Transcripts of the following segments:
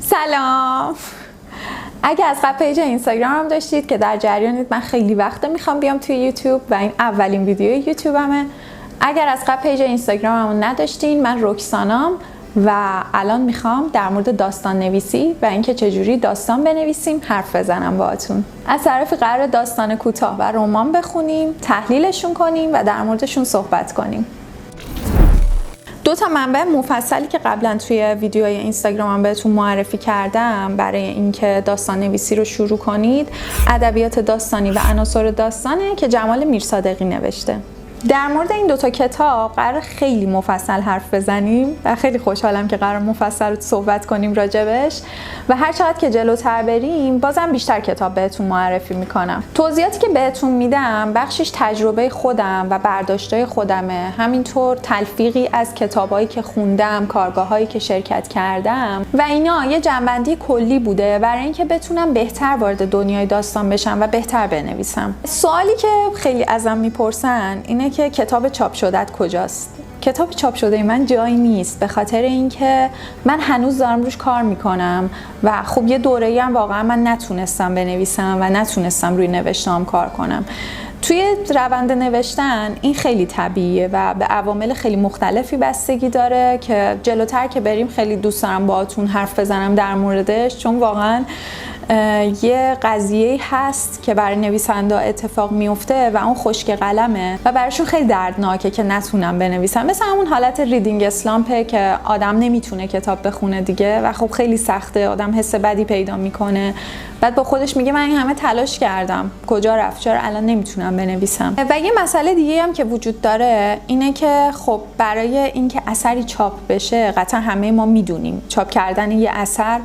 سلام. اگه از قبل پیج اینستاگرامم داشتید که در جریانید، من خیلی وقته میخوام بیام توی یوتیوب و این اولین ویدیوی یوتیوبمه. اگر از قبل پیج اینستاگراممو نداشتین، من رکسانام و الان میخوام در مورد داستان نویسی و اینکه چجوری داستان بنویسیم حرف بزنم باهاتون. از طرفی قرار داستان کوتاه و رمان بخونیم، تحلیلشون کنیم و در موردشون صحبت کنیم. دو تا منبع مفصلی که قبلا توی ویدیوهای اینستاگرامم بهتون معرفی کردم برای اینکه داستان نویسی رو شروع کنید، ادبیات داستانی و عناصر داستانه که جمال میرصادقی نوشته. در مورد این دوتا کتاب قرار خیلی مفصل حرف بزنیم و خیلی خوشحالم که قرار مفصل صحبت کنیم راجبش و هر چقدر که جلوتر بریم بازم بیشتر کتاب بهتون معرفی میکنم. توضیحاتی که بهتون میدم بخشش تجربه خودم و برداشتای خودمه، همینطور تلفیقی از کتابایی که خوندم، کارگاهایی که شرکت کردم و اینا یه جنبندی کلی بوده برای اینکه بتونم بهتر وارد دنیای داستان بشم و بهتر بنویسم. سوالی که خیلی ازم میپرسن اینه که کتاب چاپ شده‌ت کجاست؟ کتاب چاپ شده من جایی نیست، به خاطر اینکه من هنوز دارم روش کار میکنم و خب یه دوره‌ای هم واقعا من نتونستم بنویسم و نتونستم روی نوشته‌ام کار کنم. توی روند نوشتن این خیلی طبیعیه و به عوامل خیلی مختلفی بستگی داره که جلوتر که بریم خیلی دوست دارم باهاتون حرف بزنم در موردش، چون واقعا یه قضیه هست که برای نویسنده اتفاق میفته و اون خشک قلمه و براشون خیلی دردناکه که نتونم بنویسم. مثل همون حالت ریدینگ اسلامپه که آدم نمیتونه کتاب بخونه دیگه و خب خیلی سخته، آدم حس بدی پیدا میکنه، بعد با خودش میگه من این همه تلاش کردم کجا رفت، چرا الان نمیتونم بنویسم. و یه مسئله دیگه هم که وجود داره اینه که خب برای اینکه اثری چاپ بشه، قطعا همه ما میدونیم چاپ کردن یه اثر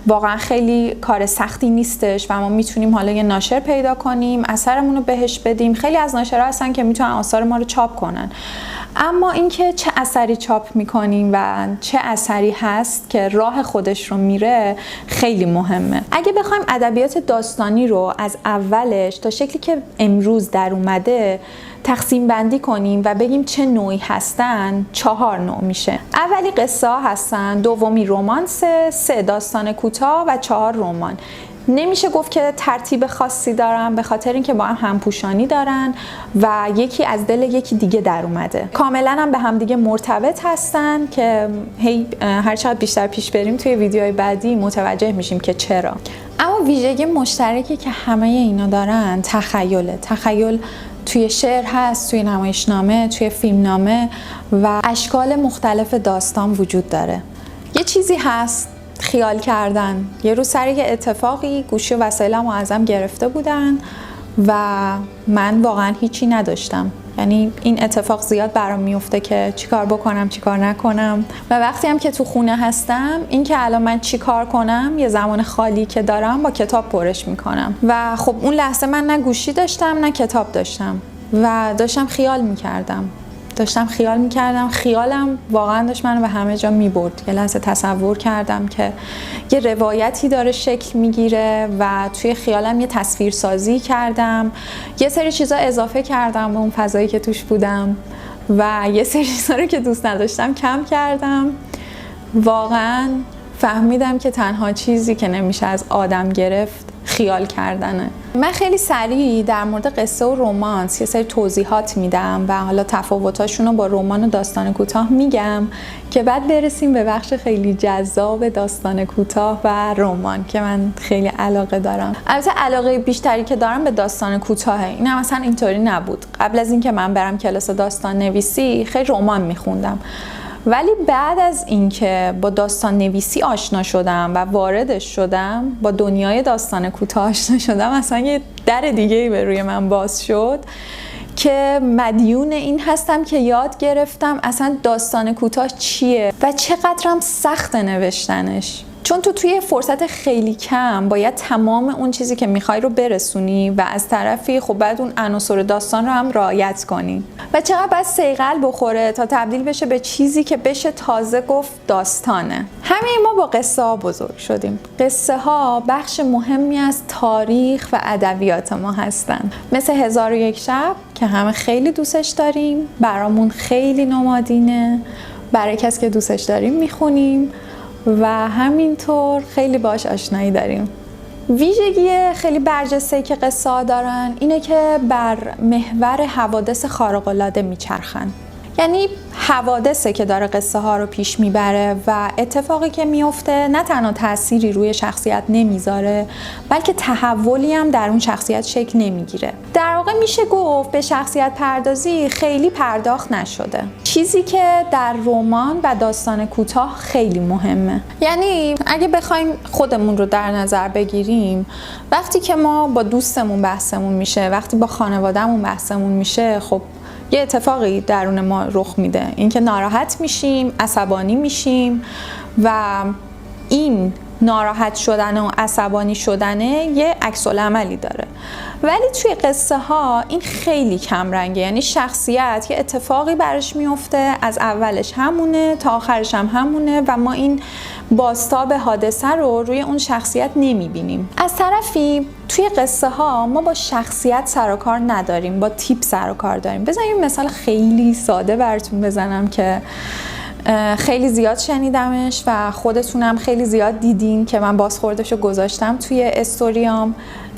واقعا خیلی کار سختی نیستش و ما میتونیم حالا یه ناشر پیدا کنیم، اثرمون رو بهش بدیم. خیلی از ناشرها هستن که میتونن آثار ما رو چاپ کنن، اما اینکه چه اثری چاپ میکنیم و چه اثری هست که راه خودش رو میره خیلی مهمه. اگه بخوایم ادبیات داستانی رو از اولش تا شکلی که امروز در اومده تقسیم بندی کنیم و بگیم چه نوعی هستن، 4 نوع میشه. اولی قصه ها هستن، دومی رمانس، 3 داستان کوتاه و 4 رمان. نمیشه گفت که ترتیب خاصی دارن، به خاطر اینکه با هم همپوشانی دارن و یکی از دل یکی دیگه در اومده. کاملا هم به هم دیگه مرتبط هستن که هر چقدر بیشتر پیش بریم توی ویدیوهای بعدی متوجه میشیم که چرا. اما ویژگی مشترکی که همه اینا دارن تخیله. تخیل توی شعر هست، توی نمایشنامه، توی فیلمنامه و اشکال مختلف داستان وجود داره. یه چیزی هست خیال کردن. یه روز سر یه اتفاقی گوشی و وسایلم رو ازم گرفته بودن و من واقعا هیچی نداشتم. یعنی این اتفاق زیاد برام میفته که چیکار بکنم چیکار نکنم و وقتی هم که تو خونه هستم این که الان من چیکار کنم، یه زمان خالی که دارم با کتاب پرش میکنم و خب اون لحظه من نه گوشی داشتم نه کتاب داشتم و داشتم خیال میکردم. خیالم واقعا داشت منو به همه جا میبرد. یه لحظه تصور کردم که یه روایتی داره شکل میگیره و توی خیالم یه تصویرسازی کردم، یه سری چیزا اضافه کردم به اون فضایی که توش بودم و یه سری چیزا رو که دوست نداشتم کم کردم. واقعا فهمیدم که تنها چیزی که نمیشه از آدم گرفت خیال کردنه. من خیلی سریع در مورد قصه و رمانس یه سری توضیحات میدم و حالا تفاوتاشون رو با رمان و داستان کوتاه میگم که بعد برسیم به بخش خیلی جذاب داستان کوتاه و رمان که من خیلی علاقه دارم. البته علاقه بیشتری که دارم به داستان کوتاهه. این هم مثلا اینطوری نبود. قبل از اینکه من برم کلاس داستان نویسی خیلی رمان میخوندم، ولی بعد از اینکه با داستان نویسی آشنا شدم و واردش شدم، با دنیای داستان کوتاه آشنا شدم، اصلا یه در دیگه‌ای به روی من باز شد که مدیون این هستم که یاد گرفتم اصلا داستان کوتاه چیه و چقدرم سخت نوشتنش. چون توی فرصت خیلی کم باید تمام اون چیزی که میخوای رو برسونی و از طرفی خب باید اون عناصر داستان رو هم رعایت کنی و چقدر باید صیقل بخوره تا تبدیل بشه به چیزی که بشه تازه گفت داستانه. همه ما با قصه ها بزرگ شدیم. قصه ها بخش مهمی از تاریخ و ادبیات ما هستن، مثل 1001 شب که همه خیلی دوستش داریم، برامون خیلی نمادینه، برای کسی که دوستش داریم میخونیم. و همینطور خیلی باش آشنایی داریم. ویژگی خیلی برجسته که قصه ها دارن اینه که بر محور حوادث خارق‌العاده میچرخن. یعنی حوادثه که داره قصه ها رو پیش میبره و اتفاقی که میفته نه تنها تأثیری روی شخصیت نمیذاره بلکه تحولی هم در اون شخصیت شکل نمیگیره. در واقع میشه گفت به شخصیت پردازی خیلی پرداخت نشده، چیزی که در رمان و داستان کوتاه خیلی مهمه. یعنی اگه بخوایم خودمون رو در نظر بگیریم، وقتی که ما با دوستمون بحثمون میشه، وقتی با خانوادهمون بحثمون میشه، خب یه اتفاقی درون ما رخ میده، اینکه ناراحت میشیم، عصبانی میشیم و این ناراحت شدن و عصبانی شدنه یه عکس العملی داره. ولی توی قصه ها این خیلی کم رنگه، یعنی شخصیت یه اتفاقی براش میفته، از اولش همونه تا آخرش هم همونه و ما این بازتاب حادثه رو روی اون شخصیت نمیبینیم. از طرفی توی قصه ها ما با شخصیت سر و کار نداریم، با تیپ سر و کار داریم. بذارید مثال خیلی ساده براتون بزنم که خیلی زیاد شنیدمش و خودتونم خیلی زیاد دیدین که من بازخوردشو گذاشتم توی استوریام.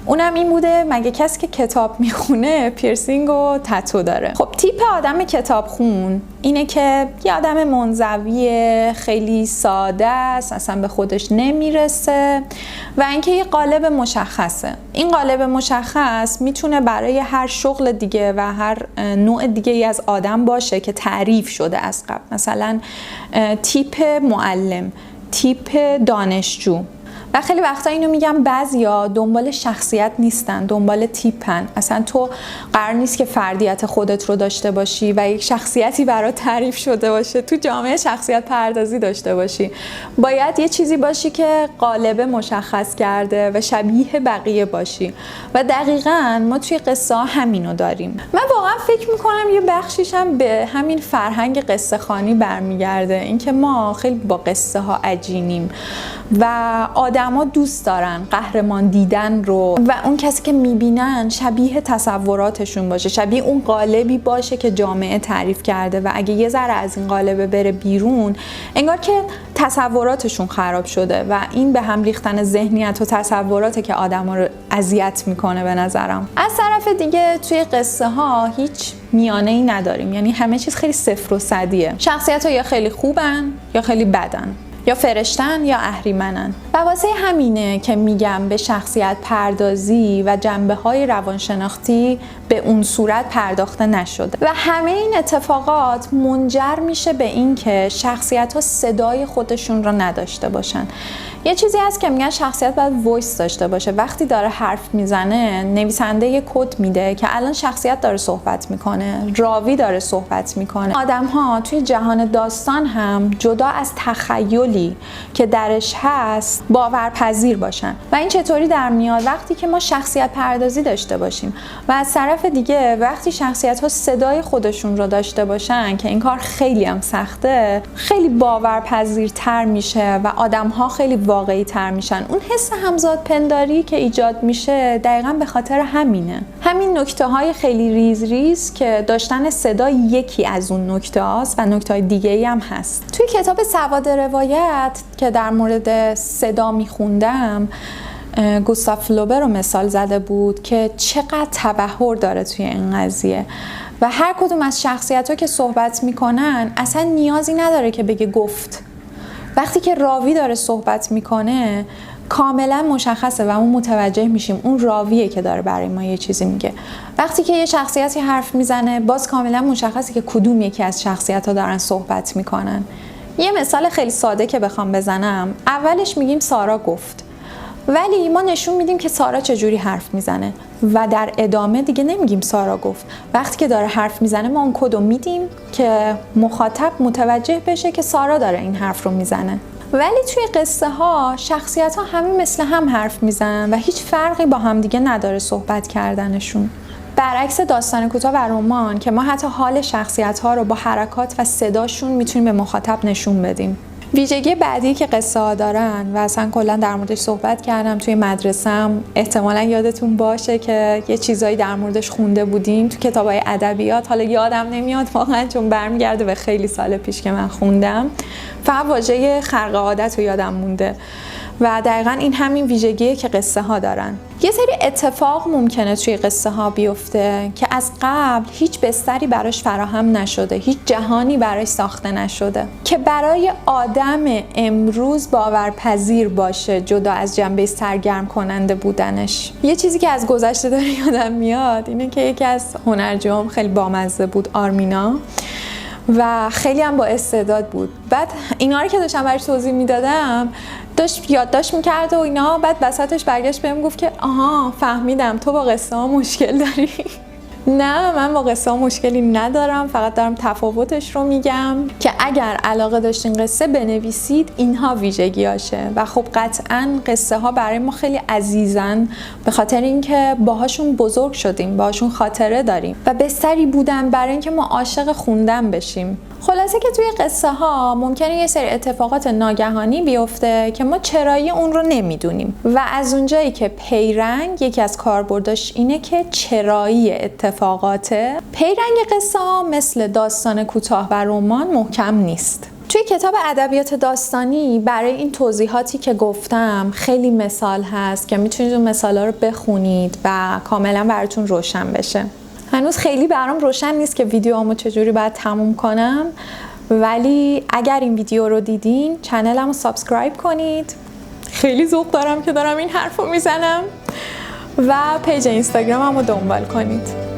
اونم این بوده، مگه کسی که کتاب میخونه پیرسینگ و تتو داره؟ خب تیپ آدم کتاب خون اینه که یه آدم منزویه، خیلی ساده است، اصلا به خودش نمیرسه و اینکه یه قالب مشخصه. این قالب مشخص میتونه برای هر شغل دیگه و هر نوع دیگه ای از آدم باشه که تعریف شده از قبل. مثلا تیپ معلم، تیپ دانشجو. و خیلی وقتا اینو میگم بعضیا دنبال شخصیت نیستن، دنبال تیپن. اصلا تو قرار نیست که فردیت خودت رو داشته باشی و یک شخصیتی برات تعریف شده باشه، تو جامعه شخصیت پردازی داشته باشی. باید یه چیزی باشی که قالب مشخص کرده و شبیه بقیه باشی و دقیقاً ما توی قصه ها همینو داریم. من واقعا فکر میکنم یه بخشیش هم به همین فرهنگ قصه خوانی برمیگرده، اینکه ما خیلی با قصه ها عجینیم و آدما دوست دارن قهرمان دیدن رو و اون کسی که میبینن شبیه تصوراتشون باشه، شبیه اون قالبی باشه که جامعه تعریف کرده و اگه یه ذره از این قالب بره بیرون انگار که تصوراتشون خراب شده و این به هم ریختن ذهنیت و تصوراته که آدما رو اذیت میکنه به نظرم. از طرف دیگه توی قصه ها هیچ میانه‌ای نداریم، یعنی همه چیز خیلی صفر و صدیه. شخصیت‌ها یا خیلی خوبن یا خیلی بدن، یا فرشتن یا اهریمنن. و واسه همینه که میگم به شخصیت پردازی و جنبه‌های روانشناختی به اون صورت پرداخته نشده و همه این اتفاقات منجر میشه به این که شخصیت‌ها صدای خودشون رو نداشته باشن. یه چیزی هست که میگن شخصیت باید وایس داشته باشه. وقتی داره حرف میزنه نویسنده یه کد میده که الان شخصیت داره صحبت میکنه، راوی داره صحبت میکنه. آدم‌ها توی جهان داستان هم جدا از تخیلی که درش هست باورپذیر باشن و این چطوری در میاد؟ وقتی که ما شخصیت پردازی داشته باشیم و از طرف دیگه وقتی شخصیت‌ها صدای خودشون رو داشته باشن که این کار خیلی هم سخته، خیلی باورپذیرتر میشه و آدم‌ها خیلی واقعی تر میشن. اون حس همزاد پنداری که ایجاد میشه دقیقاً به خاطر همینه. همین نکته های خیلی ریز ریز که داشتن صدا یکی از اون نکته هاست و نکته های دیگه ای هم هست. توی کتاب سواد روایت که در مورد صدا میخوندم گوستاو فلوبر رو مثال زده بود که چقدر تبحر داره توی این قضیه و هر کدوم از شخصیت ها که صحبت میکنن اصلا نیازی نداره که بگه گفت. وقتی که راوی داره صحبت میکنه کاملا مشخصه و ما متوجه میشیم اون راویه که داره برای ما یه چیزی میگه. وقتی که یه شخصیتی حرف میزنه باز کاملا مشخصه که کدوم یکی از شخصیت‌ها دارن صحبت میکنن. یه مثال خیلی ساده که بخوام بزنم، اولش میگیم سارا گفت، ولی ما نشون میدیم که سارا چجوری حرف میزنه و در ادامه دیگه نمیگیم سارا گفت. وقتی که داره حرف میزنه ما اون کدو میدیم که مخاطب متوجه بشه که سارا داره این حرف رو میزنه. ولی توی قصه ها شخصیت ها همه مثل هم حرف میزنن و هیچ فرقی با هم دیگه نداره صحبت کردنشون. برعکس داستان کوتاه و رمان که ما حتی حال شخصیت ها رو با حرکات و صداشون میتونیم به مخاطب نشون بدیم. ویژگی بعدی که قصه ها دارن و اصلا کلا در موردش صحبت کردم توی مدرسه‌ام، احتمالاً یادتون باشه که یه چیزایی در موردش خونده بودیم تو کتابای ادبیات. حالا یادم نمیاد واقعا چون برمیگرده به خیلی سال پیش که من خوندم. فقط واژه خرق عادت رو یادم مونده و دقیقاً این همین ویژگیه که قصه ها دارن. یه سری اتفاق ممکنه توی قصه ها بیفته که از قبل هیچ بستری براش فراهم نشده، هیچ جهانی براش ساخته نشده که برای آدم امروز باورپذیر باشه جدا از جنبه سرگرم کننده بودنش. یه چیزی که از گذشته داره یادم میاد اینه که یکی از هنرجوام خیلی بامزه بود، آرمینا، و خیلی هم با استعداد بود. بعد اینا رو که داشتم براش توضیح میدادم داشت یادداشت میکرد و اینا، بعد وسطش برگشت بهم گفت که آها فهمیدم تو با قصه ها مشکل داری. نه، من با قصه ها مشکلی ندارم، فقط دارم تفاوتش رو میگم که اگر علاقه داشتین قصه بنویسید اینها ویژگیاشه. و خب قطعاً قصه ها برای ما خیلی عزیزن به خاطر اینکه باهاشون بزرگ شدیم، باهاشون خاطره داریم و بستری بودن برای اینکه ما عاشق خوندن بشیم. خلاصه که توی قصه ها ممکنه یه سری اتفاقات ناگهانی بیفته که ما چرایی اون رو نمیدونیم و از اونجایی که پیرنگ یکی از کاربرداش اینه که چرایی اتفاقاته، پیرنگ قصه ها مثل داستان کوتاه و رمان محکم نیست. توی کتاب ادبیات داستانی برای این توضیحاتی که گفتم خیلی مثال هست که میتونید اون مثالا رو بخونید و کاملا براتون روشن بشه. هنوز خیلی برام روشن نیست که ویدیوامو چجوری باید تموم کنم، ولی اگر این ویدیو رو دیدین چنلمو سابسکرایب کنید. خیلی ذوق دارم که دارم این حرفو میزنم و پیج اینستاگراممو دنبال کنید.